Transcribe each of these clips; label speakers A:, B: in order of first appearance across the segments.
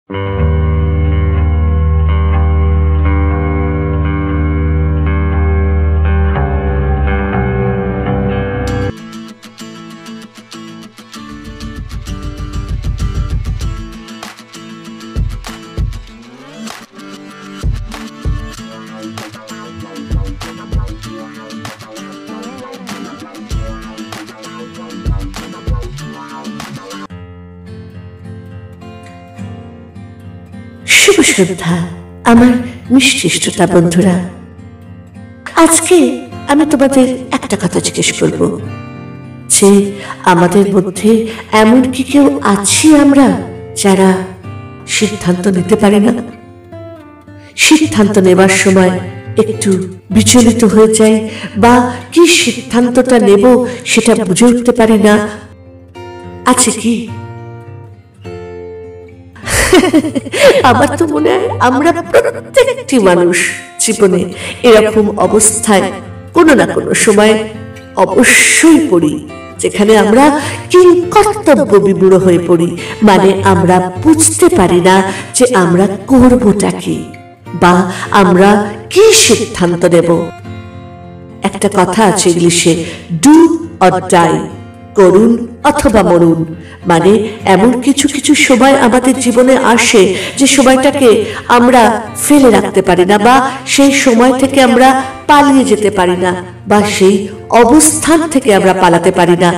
A: শুভ শ্রদ্ধা আমার মিষ্টি শ্রোতা বন্ধুরা, আজকে আমি তোমাদের একটা কথা জিজ্ঞেস করব যে আমাদের মধ্যে এমন কি কেউ আছি আমরা যারা সিদ্ধান্ত নিতে পারি না? সিদ্ধান্ত নেবার সময় একটু বিচলিত হয়ে যায় বা কি সিদ্ধান্তটা নেব সেটা বুঝে উঠতে পারি না। আছে কি? আমার তো মনে হয় আমরা প্রত্যেকটি মানুষ জীবনে এরকম অবস্থায় কোনো না কোনো সময় অবশ্যই পড়ি, যেখানে আমরা কিংকর্তব্য বিমূঢ় হয়ে পড়ি। মানে আমরা বুঝতে পারি না যে আমরা করবোটা কি বা আমরা কি সিদ্ধান্ত নেব। একটা কথা আছে ইংলিশে, ডু অর ডাই, করুন অথবা মরুন। মানে এমন কিছু কিছু সময় আমাদের জীবনে আসে যে সময়টাকে আমরা ফেলে রাখতে পারি না, বা সেই সময় থেকে আমরা পালিয়ে যেতে পারি না, বা সেই অবস্থান থেকে আমরা পালাতে পারি না।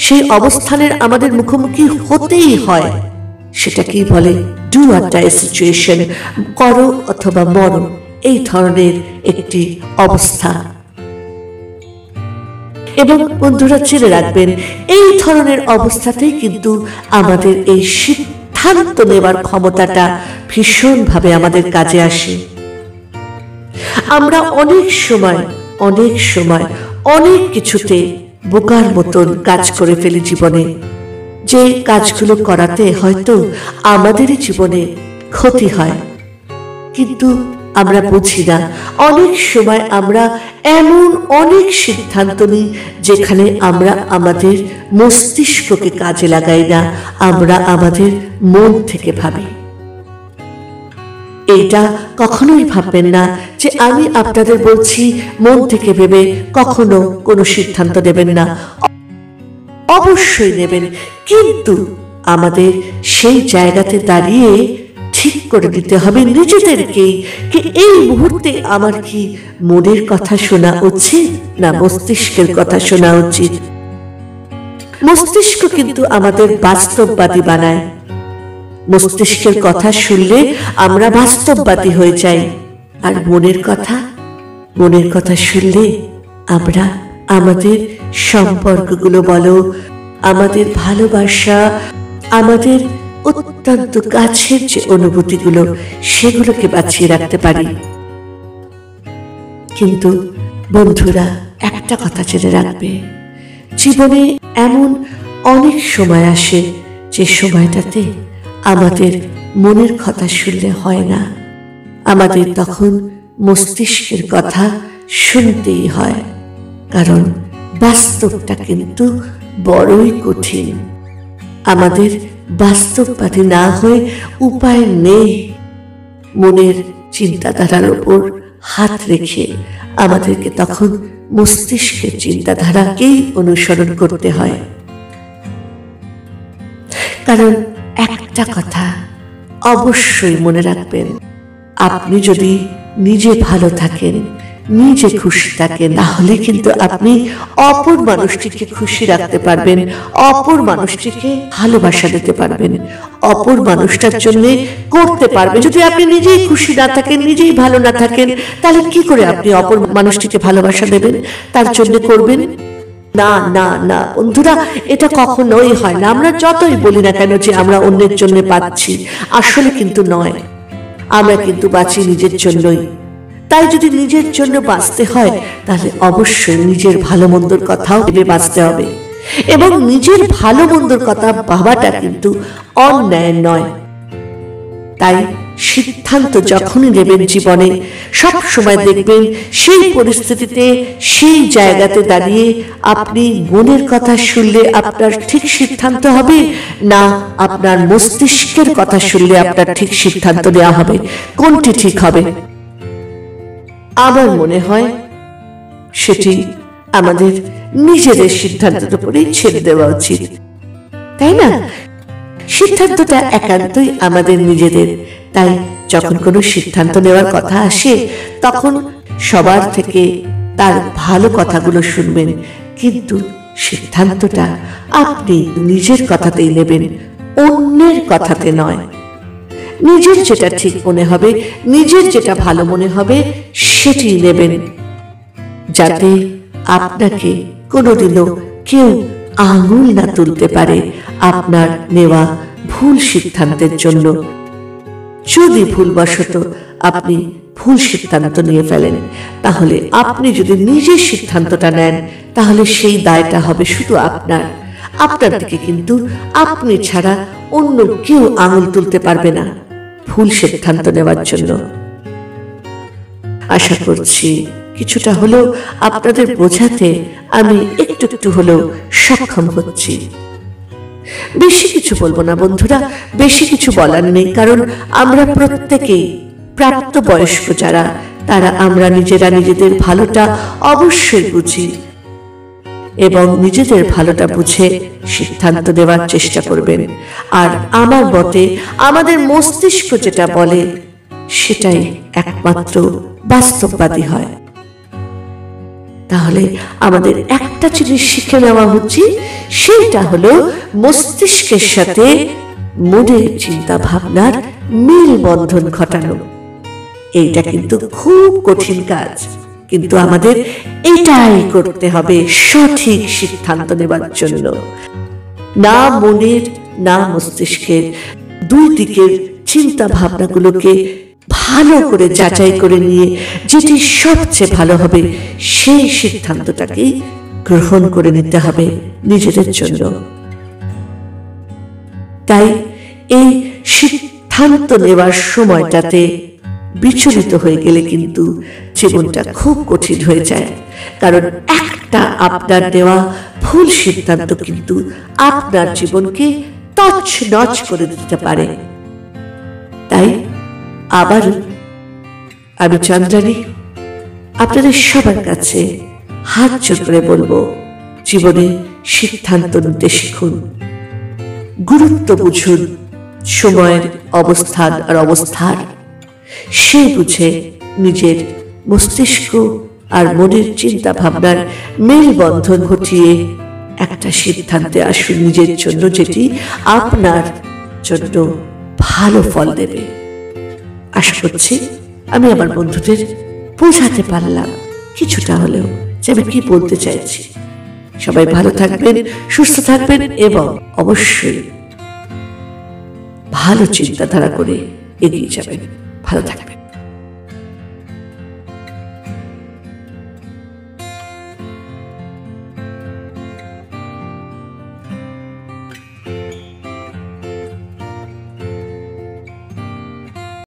A: সেই অবস্থানের আমাদের মুখোমুখি হতেই হয়। সেটাকেই বলে ডু অর ডাই সিচুয়েশন, করো অথবা মরো, এই ধরনের একটি অবস্থা। এবং বন্ধুরা জেনে রাখবেন, এই ধরনের অবস্থাতেই কিন্তু আমাদের এই সিদ্ধান্ত নেবার ক্ষমতাটা ভীষণভাবে আমাদের কাজে আসে। আমরা অনেক সময় অনেক কিছুতে বোকার মতন কাজ করে ফেলি জীবনে, যে কাজগুলো করাতে হয়তো আমাদেরই জীবনে ক্ষতি হয়, কিন্তু আমরা বুঝি না। অনেক সময় আমরা এমন অনেক সিদ্ধান্ত নিই যেখানে আমরা আমাদের মস্তিষ্ককে কাজে লাগাই না, আমরা আমাদের মন থেকে ভাবি। এইটা কখনোই ভাববেন না যে আমি আপনাদের বলছি মন থেকে ভেবে কখনো কোনো সিদ্ধান্ত নেবেন না। অবশ্যই নেবেন, কিন্তু আমাদের সেই জায়গাতে দাঁড়িয়ে ঠিক করে দিতে হবে নিজেদেরকেই যে এই মুহূর্তে আমার কি মনের কথা শোনা উচিত না মস্তিষ্কের কথা শোনা উচিত। মস্তিষ্ক কিন্তু আমাদের বাস্তববাদী বানায়। মস্তিষ্কের কথা শুনলে আমরা বাস্তববাদী হয়ে যাই, আর মনের কথা শুনলে আমরা আমাদের সম্পর্কগুলো বলো, আমাদের ভালোবাসা, আমাদের অত্যন্ত কাছের যে অনুভূতিগুলো, সেগুলোকে বাঁচিয়ে রাখতে পারি। কিন্তু বন্ধুরা একটা কথা জেনে রাখবে, জীবনে এমন অনেক সময় আসে যে সময়টাতে আমাদের মনের কথা শুনলে হয় না, আমাদের তখন মস্তিষ্কের কথা শুনতেই হয়, কারণ বাস্তবটা কিন্তু বড়ই কঠিন। আমাদের বাস্তববাদী না হয়ে উপায় নেই। মনের চিন্তাধারার উপর হাত রেখে আমাদেরকে তখন মস্তিষ্কের চিন্তাধারাকেই অনুসরণ করতে হয়। কারণ একটা কথা অবশ্যই মনে রাখবেন, আপনি যদি নিজে ভালো থাকেন, নিজে খুশি থাকেন, তাহলে কিন্তু আপনি অপর মানুষটিকে খুশি রাখতে পারবেন, অপর মানুষটিকে ভালোবাসা দিতে পারবেন, অপর মানুষটার জন্য করতে পারবেন। যদি আপনি নিজেই খুশি না থাকেন, নিজেই ভালো না থাকেন, তাহলে কি করে আপনি অপর মানুষটিকে ভালোবাসা দেবেন, তার জন্য করবেন? না না না বন্ধুরা, এটা কখনোই হয় না। আমরা যতই বলি না কেন যে আমরা অন্যের জন্য বাঁচছি, আসলে কিন্তু নয়, আমরা কিন্তু বাঁচি নিজের জন্যই। তাই যদি নিজের জন্য বাঁচতে হয়, তাহলে অবশ্যই নিজের ভালো মন্দর কথাও ভেবে বাঁচতে হবে, এবং নিজের ভালো মন্দর কথা ভাবাটা কিন্তু অন্যায় নয়। তাই সিদ্ধান্ত যখনই নেবেন জীবনে, সব সময় দেখবেন সেই পরিস্থিতিতে, সেই জায়গাতে দাঁড়িয়ে আপনি মনের কথা শুনলে আপনার ঠিক সিদ্ধান্ত হবে, না আপনার মস্তিষ্কের কথা শুনলে আপনার ঠিক সিদ্ধান্ত নেওয়া হবে? কোনটি ঠিক হবে? আমার মনে হয় সেটি আমাদের নিজেদের সিদ্ধান্তের উপরেই ছেড়ে দেওয়া উচিত, তাই না? সিদ্ধান্তটা একান্তই আমাদের নিজেদের। তাই যখন কোনো সিদ্ধান্ত নেওয়ার কথা আসে তখন সবার থেকে তার ভালো কথাগুলো শুনবেন, কিন্তু সিদ্ধান্তটা আপনি নিজের কথাতেই নেবেন, অন্যের কথাতে নয়। নিজের যেটা ঠিক মনে হবে, নিজের যেটা ভালো মনে হবে সেটি নেবেন, যাতে আপনাকে কোনোদিনও কেউ আঙুল না তুলতে পারে আপনার নেওয়া ভুল সিদ্ধান্তের জন্য। যদি ভুলবশত আপনি ভুল সিদ্ধান্ত নিয়ে ফেলেন, তাহলে আপনি যদি নিজের সিদ্ধান্তটা নেন তাহলে সেই দায়টা হবে শুধু আপনার। আপনার দিকে কিন্তু আপনি ছাড়া অন্য কেউ আঙুল তুলতে পারবে না ভুল সিদ্ধান্ত নেওয়ার জন্য। আশা করছি কিছুটা হলেও আপনাদের বোঝাতে আমি একটু একটু হলেও সক্ষম হচ্ছি। বেশি কিছু বলবো না বন্ধুরা, বেশি কিছু বলার নেই, কারণ আমরা প্রত্যেকেই প্রাপ্ত বয়স্ক যারা, তারা আমরা নিজেরা নিজেদের ভালোটা অবশ্যই বুঝি এবং নিজেদের ভালোটা বুঝে সিদ্ধান্ত নেওয়ার চেষ্টা করবেন। আর আমার মতে আমাদের মস্তিষ্ক যেটা বলে সেটাই একমাত্র বাস্তববাদী হয়। তাহলে আমাদের একটা জিনিস শিখে নেওয়া উচিত, সেটা হলো মস্তিষ্কের সাথে মনের চিন্তা ভাবনার মিল বন্ধন ঘটানো। এইটা কিন্তু খুব কঠিন কাজ, কিন্তু আমাদের এটাই করতে হবে সঠিক সিদ্ধান্ত নেবার জন্য। না মনের না মস্তিষ্কের, দুই দিকের চিন্তা ভাবনাগুলোকে ভালো করে যাচাই করে নিয়ে যেটি সবচেয়ে ভালো হবে সেই সিদ্ধান্তটাকে গ্রহণ করে নিতে হবে নিজেদের জন্য। তাই এই সিদ্ধান্ত নেওয়ার সময়টাতে বিচলিত হয়ে গেলে কিন্তু জীবনটা খুব কঠিন হয়ে যায়, কারণ একটা আপনার নেওয়া ভুল সিদ্ধান্ত কিন্তু আপনার জীবনকে তছনছ করে দিতে পারে। তাই আবার আমি চন্দ্রানী আপনাদের সবার কাছে হাত জোর করে বলবো, জীবনে সিদ্ধান্ত নিতে শিখুন, গুরুত্ব বুঝুন সময়ের অবস্থান আর অবস্থার, সেই বুঝে নিজের মস্তিষ্ক আর মনের চিন্তা ভাবনার মেলবন্ধন ঘটিয়ে একটা সিদ্ধান্তে আসুন নিজের জন্য, যেটি আপনার জন্য ভালো ফল দেবে। আশা করছি আমি আমার বন্ধুদের বোঝাতে পারলাম কিছুটা হলেও যে আমি কি বলতে চাইছি। সবাই ভালো থাকবেন, সুস্থ থাকবেন এবং অবশ্যই ভালো চিন্তাধারা করে এগিয়ে যাবেন। ভালো থাকবেন।